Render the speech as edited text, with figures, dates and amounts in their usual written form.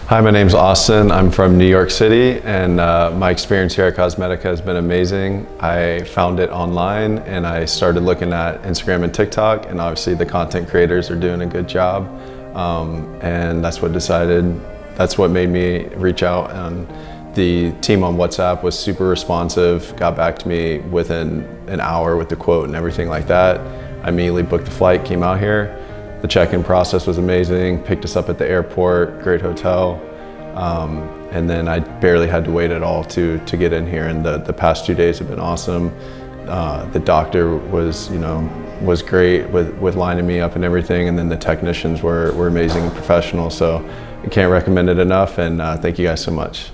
Hi, my name's Austin. I'm from New York City, and my experience here at Cosmedica has been amazing. I found it online and I started looking at Instagram and TikTok, and obviously the content creators are doing a good job. And that's what made me reach out. And the team on WhatsApp was super responsive, got back to me within an hour with the quote and everything like that. I immediately booked a flight, came out here. The check-in process was amazing, picked us up at the airport, great hotel. And then I barely had to wait at all to get in here, and the past 2 days have been awesome. The doctor was great with lining me up and everything, and then the technicians were amazing and professional, so I can't recommend it enough, and thank you guys so much.